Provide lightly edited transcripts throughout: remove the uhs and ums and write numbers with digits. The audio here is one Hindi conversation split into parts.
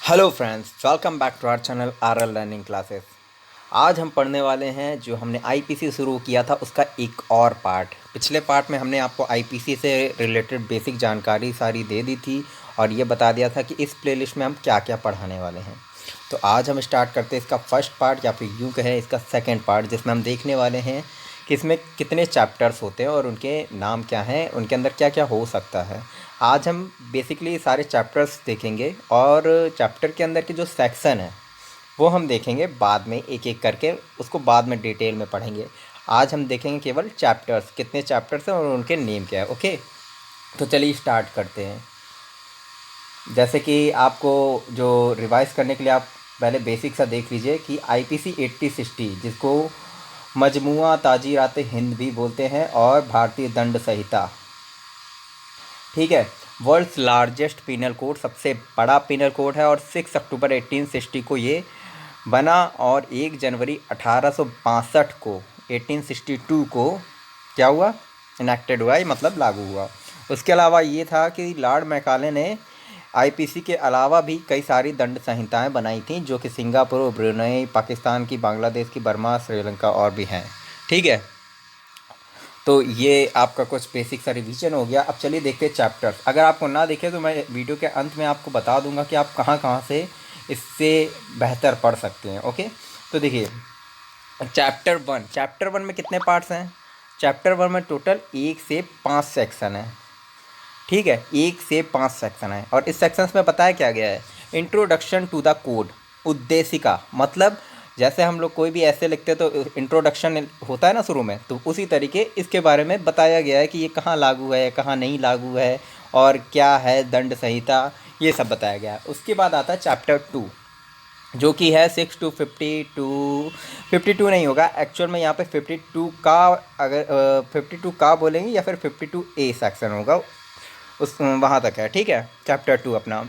Hello friends, welcome back to our channel R learning classes. आज हम पढ़ने वाले हैं जो हमने आईपीसी शुरू किया था उसका एक और पार्ट। पिछले पार्ट में हमने आपको आईपीसी से रिलेटेड बेसिक जानकारी सारी दे दी थी और ये बता दिया था कि इस प्लेलिस्ट में हम क्या क्या पढ़ाने वाले हैं। तो आज हम स्टार्ट करते हैं इसका फर्स्ट पार्ट या फिर यूँ कहें इसका सेकेंड पार्ट, जिसमें हम देखने वाले हैं कि इसमें कितने चैप्टर्स होते हैं और उनके नाम क्या हैं, उनके अंदर क्या क्या हो सकता है। आज हम बेसिकली सारे चैप्टर्स देखेंगे और चैप्टर के अंदर के जो सेक्शन है वो हम देखेंगे बाद में, एक एक करके उसको बाद में डिटेल में पढ़ेंगे। आज हम देखेंगे केवल चैप्टर्स, कितने चैप्टर्स हैं और उनके नेम क्या है। ओके, तो चलिए स्टार्ट करते हैं। जैसे कि आपको जो रिवाइज करने के लिए आप पहले बेसिक सा देख लीजिए कि आईपीसी 8060, जिसको मजमुआ ताजीरात हिंद भी बोलते हैं और भारतीय दंड संहिता, ठीक है, वर्ल्ड्स लार्जेस्ट पिनल कोड, सबसे बड़ा पिनल कोड है और 6 अक्टूबर 1860 को ये बना और 1 जनवरी 1862 को 1862 को क्या हुआ, इनेक्टेड हुआ, मतलब लागू हुआ। उसके अलावा ये था कि लॉर्ड मैकाले ने आईपीसी के अलावा भी कई सारी दंड संहिताएं बनाई थी जो कि सिंगापुर, ब्रुनई, पाकिस्तान की, बांग्लादेश की, बर्मा, श्रीलंका और भी हैं। ठीक है, तो ये आपका कुछ बेसिक सा रिवीजन हो गया। अब चलिए देखते हैं चैप्टर्स। अगर आपको ना दिखे तो मैं वीडियो के अंत में आपको बता दूंगा कि आप कहाँ कहाँ से इससे बेहतर पढ़ सकते हैं। ओके, तो देखिए चैप्टर वन में कितने पार्ट्स हैं? चैप्टर वन में टोटल 1 से 5 सेक्शन है। ठीक है, 1 से 5 सेक्शन है और इस सेक्शंस में बताया क्या गया है? इंट्रोडक्शन टू द कोड, उद्देशिका, मतलब जैसे हम लोग कोई भी ऐसे लिखते हैं तो इंट्रोडक्शन होता है ना शुरू में, तो उसी तरीके इसके बारे में बताया गया है कि ये कहाँ लागू है, कहाँ नहीं लागू है और क्या है दंड संहिता, ये सब बताया गया है। उसके बाद आता है चैप्टर 2, जो कि है 6 to 52, 52 नहीं होगा एक्चुअल में, यहाँ पे 52 का, अगर 52 का बोलेंगे या फिर 52A सेक्शन होगा, उस वहाँ तक है। ठीक है, चैप्टर 2 अपना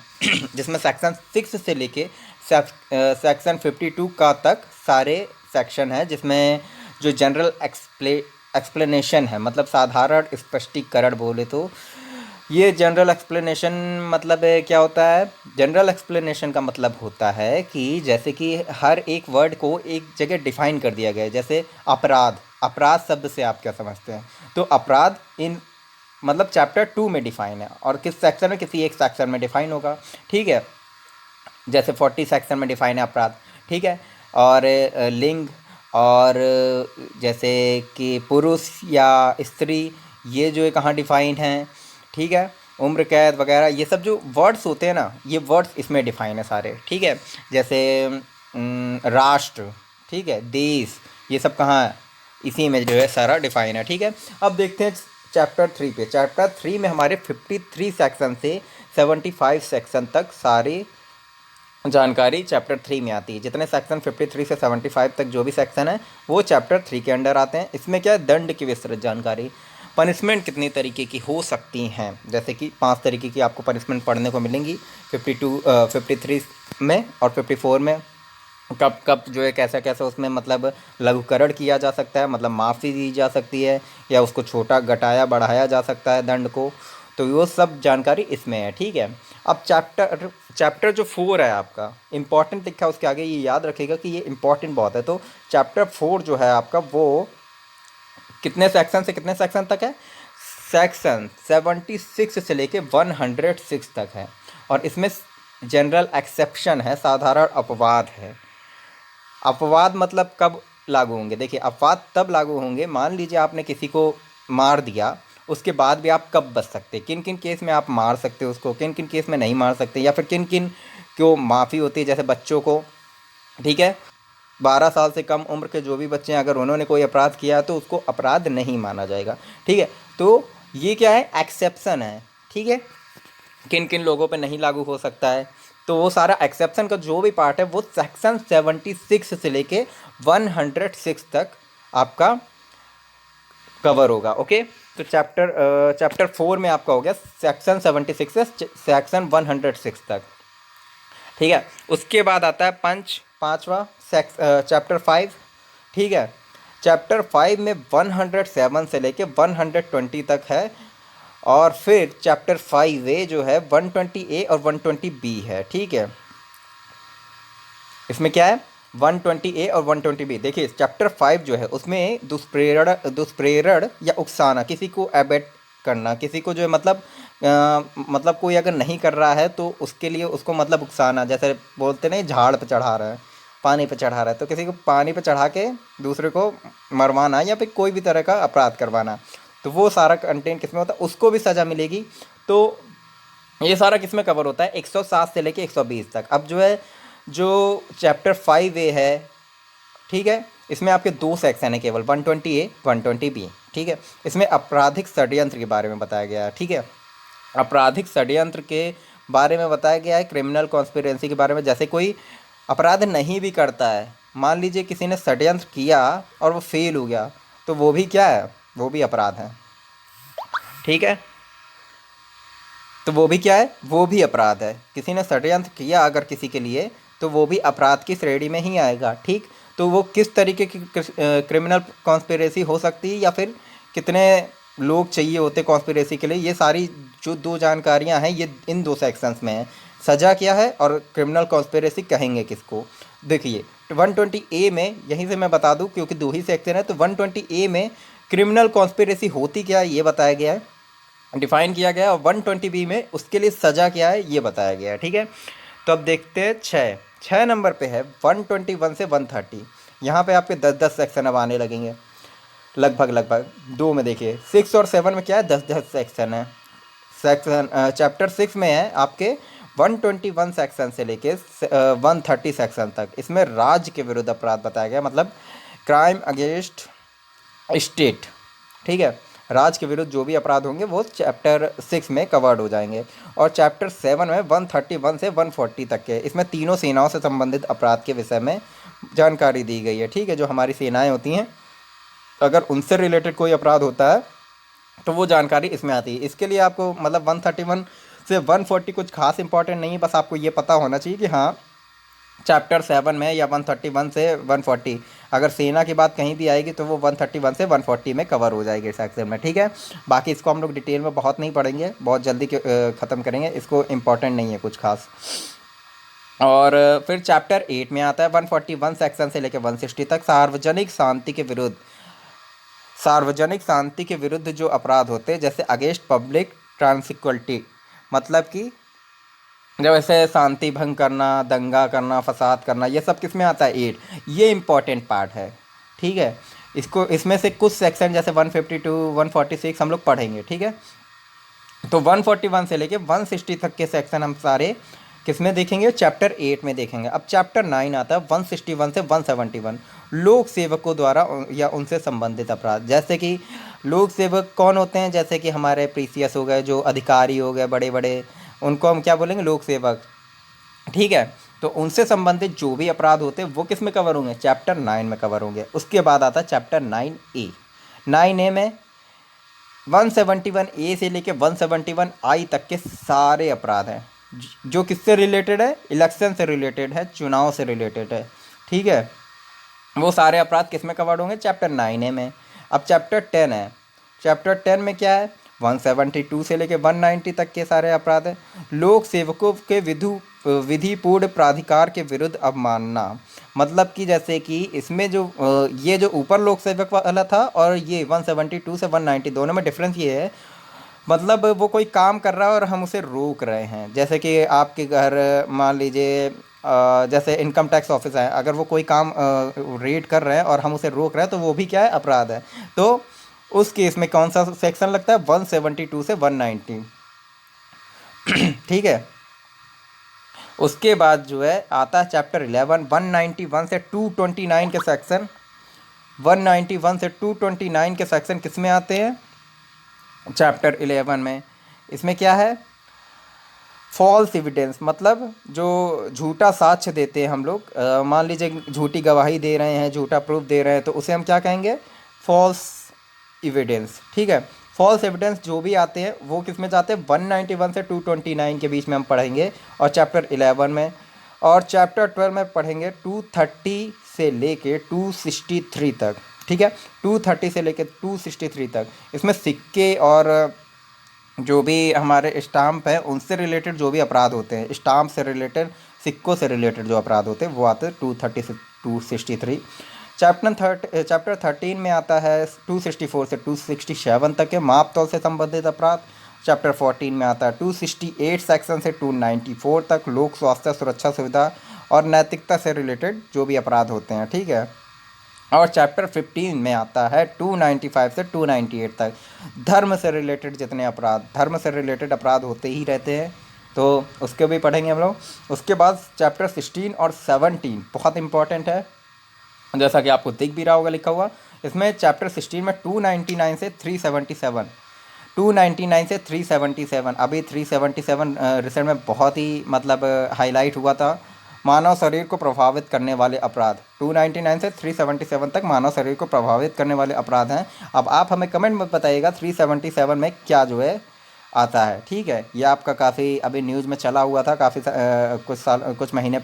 जिसमें सेक्शन 6 से लेके सेक्शन 52 का तक सारे सेक्शन है, जिसमें जो जनरल एक्सप्लेनेशन है, मतलब साधारण स्पष्टीकरण बोले तो ये जनरल एक्सप्लेनेशन मतलब क्या होता है? जनरल एक्सप्लेनेशन का मतलब होता है कि जैसे कि हर एक वर्ड को एक जगह डिफाइन कर दिया गया है। जैसे अपराध, अपराध शब्द से आप क्या समझते हैं? तो अपराध इन मतलब चैप्टर 2 में डिफाइन है और किस सेक्शन में, किसी एक सेक्शन में डिफाइन होगा। ठीक है, जैसे 40 सेक्शन में डिफाइन है अपराध। ठीक है, और लिंग और जैसे कि पुरुष या स्त्री, ये जो है कहाँ डिफाइन है। ठीक है, उम्र कैद वगैरह, ये सब जो वर्ड्स होते हैं ना, ये वर्ड्स इसमें डिफाइन है सारे। ठीक है, जैसे राष्ट्र, ठीक है, देश, ये सब कहाँ है? इसी में जो है सारा डिफाइन है। ठीक है, अब देखते हैं चैप्टर 3 पे। चैप्टर 3 में हमारे 53 सेक्शन से 75 सेक्शन तक सारी जानकारी चैप्टर 3 में आती है। जितने सेक्शन 53 से 75 तक जो भी सेक्शन है वो चैप्टर 3 के अंडर आते हैं। इसमें क्या है? दंड की विस्तृत जानकारी, पनिशमेंट कितनी तरीके की हो सकती हैं, जैसे कि 5 तरीके की आपको पनिशमेंट पढ़ने को मिलेंगी 53 में और 54 में। कब कब जो है कैसा कैसा उसमें मतलब लघुकरण किया जा सकता है, मतलब माफ़ी दी जा सकती है या उसको छोटा घटाया बढ़ाया जा सकता है दंड को, तो वो सब जानकारी इसमें है। ठीक है, अब चैप्टर चैप्टर जो 4 है आपका, इम्पॉर्टेंट लिखा है उसके आगे, ये याद रखिएगा कि ये इम्पॉर्टेंट बहुत है। तो चैप्टर 4 जो है आपका वो कितने सेक्शन से कितने सेक्शन तक है? सेक्शन 76 से लेके 106 तक है और इसमें जनरल एक्सेप्शन है, साधारण अपवाद है। अपवाद मतलब कब लागू होंगे? देखिए, अपवाद तब लागू होंगे, मान लीजिए आपने किसी को मार दिया, उसके बाद भी आप कब बच सकते, किन किन केस में आप मार सकते हो उसको, किन किन केस में नहीं मार सकते, या फिर किन किन को माफ़ी होती है, जैसे बच्चों को। ठीक है, 12 साल से कम उम्र के जो भी बच्चे हैं, अगर उन्होंने कोई अपराध किया तो उसको अपराध नहीं माना जाएगा। ठीक है, तो ये क्या है? एक्सेप्शन है। ठीक है, किन किन लोगों पे नहीं लागू हो सकता है, तो वो सारा एक्सेप्शन का जो भी पार्ट है वो सेक्शन 76 से लेके 106 तक आपका कवर होगा। ओके, तो चैप्टर 4 में आपका हो गया सेक्शन 76 से सेक्शन 106 तक। ठीक है, उसके बाद आता है पाँचवा चैप्टर 5। ठीक है, चैप्टर 5 में 107 से लेके 120 तक है और फिर चैप्टर 5A जो है 120A और 120B है। ठीक है, इसमें क्या है 120A और 120B। देखिए चैप्टर 5 जो है उसमें दुष्प्रेरण या उकसाना, किसी को एबेट करना, किसी को जो है मतलब कोई अगर नहीं कर रहा है तो उसके लिए उसको मतलब उकसाना, जैसे बोलते नहीं झाड़ पे चढ़ा रहा है, पानी पे चढ़ा रहा है, तो किसी को पानी पे चढ़ा के दूसरे को मरवाना या फिर कोई भी तरह का अपराध करवाना, तो वो सारा कंटेंट किसमें होता है, उसको भी सज़ा मिलेगी। तो ये सारा किस में कवर होता है 107 से लेके 120 तक। अब जो है जो चैप्टर 5A है, ठीक है, इसमें आपके दो सेक्शन है केवल 120A 120B, ठीक है। इसमें आपराधिक षड्यंत्र के बारे में बताया गया है, ठीक है। आपराधिक षड्यंत्र के बारे में बताया गया है, क्रिमिनल कॉन्स्पिरेंसी के बारे में, जैसे कोई अपराध नहीं भी करता है, मान लीजिए किसी ने षड्यंत्र किया और वो फेल हो गया, तो वो भी क्या है, वो भी अपराध है, ठीक है। तो वो भी क्या है, वो भी अपराध है। किसी ने षड्यंत्र किया अगर किसी के लिए, तो वो भी अपराध की श्रेणी में ही आएगा, ठीक। तो वो किस तरीके की क्रिमिनल कॉन्स्पिरेसी हो सकती है या फिर कितने लोग चाहिए होते कॉन्स्पिरेसी के लिए, ये सारी जो दो जानकारियां हैं ये इन दो सेक्शंस में है। सज़ा क्या है और क्रिमिनल कॉन्स्पिरेसी कहेंगे किसको। देखिए 120A में, यहीं से मैं बता दूं क्योंकि दो ही सेक्शन है, तो 120A में क्रिमिनल कॉन्स्पिरेसी होती क्या है ये बताया गया है, डिफाइन किया गया है, और 120B में उसके लिए सज़ा क्या है ये बताया गया है, ठीक है। तो अब देखते हैं छः नंबर पे है 121 से 130। यहाँ पे आपके 10-10 सेक्शन अब आने लगेंगे, लगभग दो में देखिए 6 और 7 में क्या है 10-10 सेक्शन है। सेक्शन चैप्टर 6 में है आपके 121 सेक्शन से लेके 130 सेक्शन तक। इसमें राज्य के विरुद्ध अपराध बताया गया, मतलब क्राइम अगेंस्ट स्टेट, ठीक है। राज्य के विरुद्ध जो भी अपराध होंगे वो चैप्टर 6 में कवर्ड हो जाएंगे। और चैप्टर 7 में 131 से 140 तक के, इसमें तीनों सेनाओं से संबंधित अपराध के विषय में जानकारी दी गई है, ठीक है। जो हमारी सेनाएं होती हैं, अगर उनसे रिलेटेड कोई अपराध होता है तो वो जानकारी इसमें आती है। इसके लिए आपको मतलब 131 से 140 कुछ खास इंपॉर्टेंट नहीं है, बस आपको ये पता होना चाहिए कि हाँ चैप्टर 7 में या 131 से 140 अगर सेना की बात कहीं भी आएगी तो वो 131 से 140 में कवर हो जाएगी सेक्शन में, ठीक है। बाकी इसको हम लोग डिटेल में बहुत नहीं पढ़ेंगे, बहुत जल्दी ख़त्म करेंगे इसको, इम्पॉर्टेंट नहीं है कुछ खास। और फिर चैप्टर 8 में आता है 141 सेक्शन से लेकर 160 तक, सार्वजनिक शांति के विरुद्ध जो अपराध होते हैं, जैसे अगेंस्ट पब्लिक ट्रांसिक्वलिटी, मतलब कि जब ऐसे शांति भंग करना, दंगा करना, फसाद करना, ये सब किस में आता है 8। ये इम्पॉर्टेंट पार्ट है, ठीक है। इसको इसमें से कुछ सेक्शन जैसे 152 146 हम लोग पढ़ेंगे, ठीक है। तो 141 से लेके 160 तक के सेक्शन हम सारे किस में देखेंगे, चैप्टर 8 में देखेंगे। अब चैप्टर 9 आता है 161 से 171, लोक सेवकों द्वारा या उनसे संबंधित अपराध। जैसे कि लोक सेवक कौन होते हैं, जैसे कि हमारे प्रीसियस हो गए, जो अधिकारी हो गए बड़े बड़े, उनको हम क्या बोलेंगे, लोक सेवक, ठीक है। तो उनसे संबंधित जो भी अपराध होते हैं वो किस में कवर होंगे, चैप्टर 9 में कवर होंगे। उसके बाद आता है चैप्टर 9A। 9A में 171A से लेके 171I तक के सारे अपराध हैं, जो किससे रिलेटेड है, इलेक्शन से रिलेटेड है, चुनाव से रिलेटेड है, ठीक है। वो सारे अपराध किस में कवर्ड होंगे, चैप्टर 9A में। अब चैप्टर 10 है, चैप्टर 10 में क्या है 172 से लेके 190 तक के सारे अपराध हैं। लोक सेवकों के विधिपूर्ण प्राधिकार के विरुद्ध अवमानना, मतलब कि जैसे कि इसमें जो ये जो ऊपर लोक सेवक वाला था और ये 172 से 190 दोनों में डिफरेंस ये है, मतलब वो कोई काम कर रहा है और हम उसे रोक रहे हैं। जैसे कि आपके घर मान लीजिए जैसे इनकम टैक्स ऑफिस है, अगर वो कोई काम रेड कर रहे हैं और हम उसे रोक रहे हैं तो वो भी क्या है, अपराध है। तो उस केस में कौन सा सेक्शन लगता है, 172 से 190, ठीक है। उसके बाद जो है आता है चैप्टर 11 191 से 229 के सेक्शन। 191 से 229 के सेक्शन किस में आते हैं, चैप्टर 11 में। इसमें क्या है, फॉल्स एविडेंस, मतलब जो झूठा साक्ष्य देते हैं हम लोग, मान लीजिए झूठी गवाही दे रहे हैं, झूठा प्रूफ दे रहे हैं, तो उसे हम क्या कहेंगे, फॉल्स एविडेंस, ठीक है। फॉल्स एविडेंस जो भी आते हैं वो किस में जाते हैं, 191 से 229 के बीच में हम पढ़ेंगे, और चैप्टर 11 में। और चैप्टर 12 में पढ़ेंगे 230 से लेके 263 तक, ठीक है। 230 से लेके 263 तक इसमें सिक्के और जो भी हमारे स्टाम्प है उनसे रिलेटेड जो भी अपराध होते हैं, स्टाम्प से रिलेटेड, सिक्कों से रिलेटेड जो अपराध होते हैं वो आते हैं 230 से 263। चैप्टर 13 में आता है 264 से 267 तक के माप तौल से संबंधित अपराध। चैप्टर 14 में आता है 268 सेक्शन से 294 तक लोक स्वास्थ्य सुरक्षा सुविधा और नैतिकता से रिलेटेड जो भी अपराध होते हैं, ठीक है। और चैप्टर 15 में आता है 295 से 298 तक धर्म से रिलेटेड जितने अपराध, धर्म से रिलेटेड अपराध होते ही रहते हैं, तो उसके भी पढ़ेंगे हम लोग। उसके बाद चैप्टर 16 और 17 बहुत इंपॉर्टेंट है, जैसा कि आपको दिख भी रहा होगा लिखा हुआ। इसमें चैप्टर 16 में 299 से 377, 299 से 377, अभी 377 रिसेंट में बहुत ही मतलब हाईलाइट हुआ था। मानव शरीर को प्रभावित करने वाले अपराध 299 से 377 तक मानव शरीर को प्रभावित करने वाले अपराध हैं। अब आप हमें कमेंट में बताइएगा 377 में क्या जो है आता है, ठीक है। ये आपका काफ़ी अभी न्यूज़ में चला हुआ था काफ़ी कुछ महीनों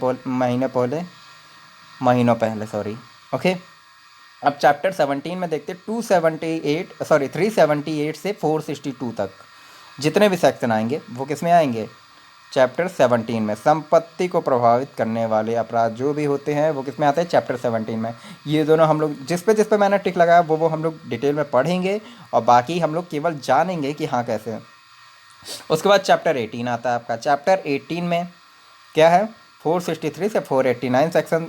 पहले सॉरी, ओके। अब चैप्टर 17 में देखते 378 से 462 तक जितने भी सेक्शन आएंगे वो किस में आएंगे, चैप्टर 17 में। संपत्ति को प्रभावित करने वाले अपराध जो भी होते हैं वो किस में आते हैं, चैप्टर 17 में। ये दोनों हम लोग जिस पे मैंने टिक लगाया वो हम लोग डिटेल में पढ़ेंगे, और बाकी हम लोग केवल जानेंगे कि हाँ कैसे। उसके बाद चैप्टर 18 आता है आपका। चैप्टर 18 में क्या है, 463 से 489 सेक्शन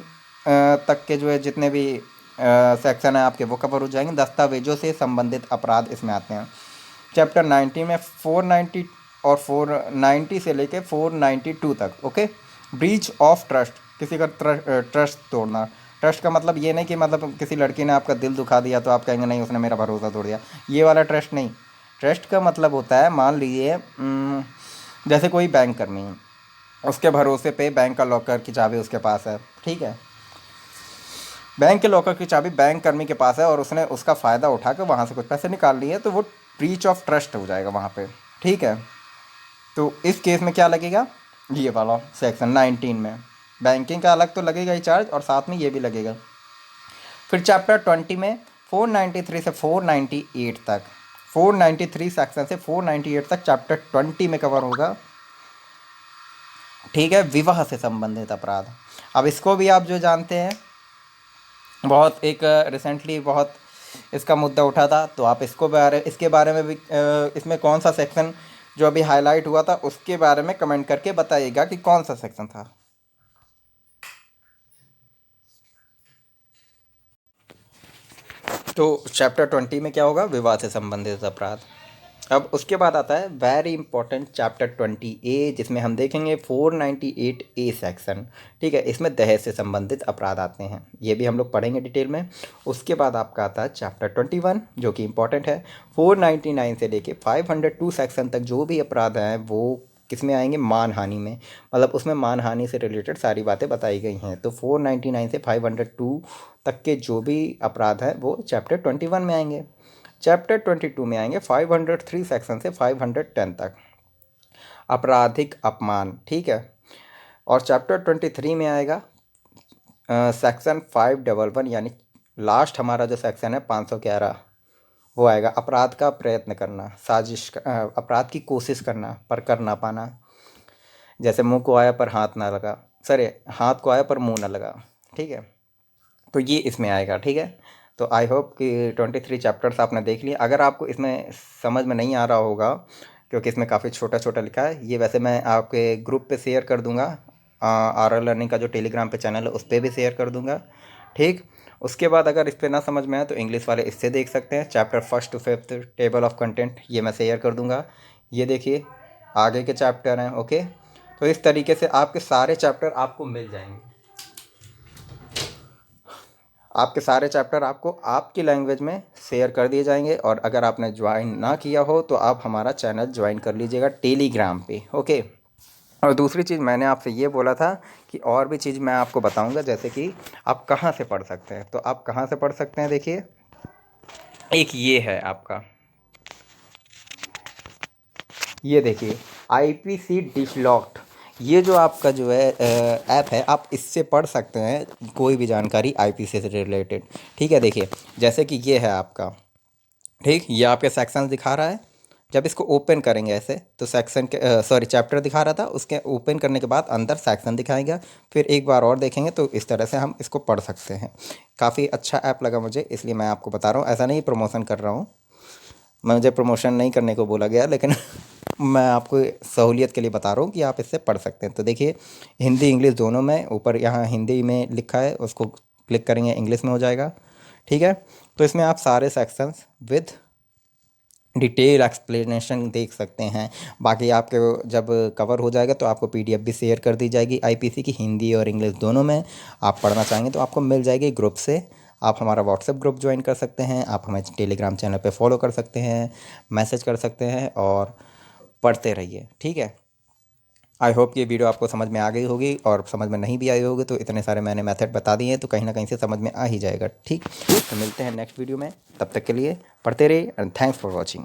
तक के जो है जितने भी सेक्शन है आपके वो कवर हो जाएंगे। दस्तावेजों से संबंधित अपराध इसमें आते हैं। चैप्टर 19 में 490 और 490 से लेके 492 तक, ओके। ब्रीच ऑफ ट्रस्ट, किसी का ट्रस्ट तोड़ना। ट्रस्ट का मतलब ये नहीं कि मतलब किसी लड़की ने आपका दिल दुखा दिया तो आप कहेंगे नहीं उसने मेरा भरोसा तोड़ दिया, ये वाला ट्रस्ट नहीं। ट्रस्ट का मतलब होता है, मान लीजिए जैसे कोई बैंक कर्मी है, उसके भरोसे पे बैंक का लॉकर की चाबी उसके पास है, ठीक है। बैंक के लॉकर की चाबी बैंक कर्मी के पास है और उसने उसका फ़ायदा उठा के वहाँ से कुछ पैसे निकाल लिए, तो वो ब्रीच ऑफ ट्रस्ट हो जाएगा वहाँ पे, ठीक है। तो इस केस में क्या लगेगा, ये वाला सेक्शन 19 में बैंकिंग का अलग तो लगेगा ही चार्ज, और साथ में ये भी लगेगा। फिर चैप्टर 20 में 493 से 498 तक, 493 सेक्शन से 498 तक चैप्टर 20 में कवर होगा, ठीक है। विवाह से संबंधित अपराध। अब इसको भी आप जो जानते हैं, बहुत एक रिसेंटली बहुत इसका मुद्दा उठा था, तो आप इसके बारे में भी इसमें कौन सा सेक्शन जो अभी हाईलाइट हुआ था उसके बारे में कमेंट करके बताइएगा कि कौन सा सेक्शन था। तो चैप्टर 20 में क्या होगा, विवाह से संबंधित अपराध। अब उसके बाद आता है वेरी इंपॉर्टेंट चैप्टर 20A, जिसमें हम देखेंगे 498A सेक्शन, ठीक है। इसमें दहेज से संबंधित अपराध आते हैं, ये भी हम लोग पढ़ेंगे डिटेल में। उसके बाद आपका आता है चैप्टर 21 जो कि इंपॉर्टेंट है। 499 से लेके 502 सेक्शन तक जो भी अपराध हैं वो किस में आएंगे, मानहानि में, मतलब उसमें मानहानि से रिलेटेड सारी बातें बताई गई हैं। तो 499 से 502 तक के जो भी अपराध हैं वो चैप्टर 21 में आएंगे। चैप्टर 22 में आएंगे 503 सेक्शन से 510 तक आपराधिक अपमान, ठीक है। और चैप्टर 23 में आएगा सेक्शन 511, यानी लास्ट हमारा जो सेक्शन है 511 वो आएगा, अपराध का प्रयत्न करना, अपराध की कोशिश करना पर कर ना पाना। जैसे मुंह को आया पर हाथ ना लगा, सॉरी हाथ को आया पर मुंह ना लगा, ठीक है। तो ये इसमें आएगा, ठीक है। तो आई होप कि 23 चैप्टर्स आपने देख लिए। अगर आपको इसमें समझ में नहीं आ रहा होगा क्योंकि इसमें काफ़ी छोटा छोटा लिखा है, ये वैसे मैं आपके ग्रुप पे शेयर कर दूंगा, आर लर्निंग का जो टेलीग्राम पे चैनल है उस पर भी शेयर कर दूंगा, ठीक। उसके बाद अगर इस पर ना समझ में आए तो इंग्लिश वाले इससे देख सकते हैं, chapter 1 to 5 table of content, ये मैं शेयर कर दूंगा। ये देखिए आगे के चैप्टर हैं, ओके। तो इस तरीके से आपके सारे चैप्टर आपको मिल जाएंगे, आपके सारे चैप्टर आपको आपकी लैंग्वेज में शेयर कर दिए जाएंगे। और अगर आपने ज्वाइन ना किया हो तो आप हमारा चैनल ज्वाइन कर लीजिएगा टेलीग्राम पे, ओके। और दूसरी चीज़ मैंने आपसे ये बोला था कि और भी चीज़ मैं आपको बताऊंगा, जैसे कि आप कहाँ से पढ़ सकते हैं। तो आप कहाँ से पढ़ सकते हैं, देखिए एक ये है आपका, ये देखिए IPC डिसलॉक्ड, ये जो आपका जो है ऐप है, आप इससे पढ़ सकते हैं कोई भी जानकारी IPC से रिलेटेड, ठीक है। देखिए जैसे कि ये है आपका, ठीक, ये आपके सेक्शंस दिखा रहा है, जब इसको ओपन करेंगे ऐसे तो सेक्शन के सॉरी चैप्टर दिखा रहा था, उसके ओपन करने के बाद अंदर सेक्शन दिखाएगा। फिर एक बार और देखेंगे तो इस तरह से हम इसको पढ़ सकते हैं। काफ़ी अच्छा ऐप लगा मुझे, इसलिए मैं आपको बता रहा हूँ। ऐसा नहीं प्रमोशन कर रहा हूँ, मुझे प्रमोशन नहीं करने को बोला गया, लेकिन मैं आपको सहूलियत के लिए बता रहा हूँ कि आप इससे पढ़ सकते हैं। तो देखिए हिंदी इंग्लिश दोनों में, ऊपर यहाँ हिंदी में लिखा है, उसको क्लिक करेंगे इंग्लिश में हो जाएगा। ठीक है, तो इसमें आप सारे सेक्शंस विद डिटेल एक्सप्लेनेशन देख सकते हैं। बाकी आपके जब कवर हो जाएगा तो आपको पीडीएफ भी शेयर कर दी जाएगी आईपीसी की, हिंदी और इंग्लिश दोनों में। आप पढ़ना चाहेंगे तो आपको मिल जाएगी ग्रुप से। आप हमारा व्हाट्सएप ग्रुप ज्वाइन कर सकते हैं, आप हमें टेलीग्राम चैनल पे फॉलो कर सकते हैं, मैसेज कर सकते हैं और पढ़ते रहिए। ठीक है, आई होप कि ये वीडियो आपको समझ में आ गई होगी, और समझ में नहीं भी आई होगी तो इतने सारे मैंने मेथड बता दिए हैं तो कहीं ना कहीं से समझ में आ ही जाएगा। ठीक, तो मिलते हैं नेक्स्ट वीडियो में, तब तक के लिए पढ़ते रहिए एंड थैंक्स फॉर वॉचिंग।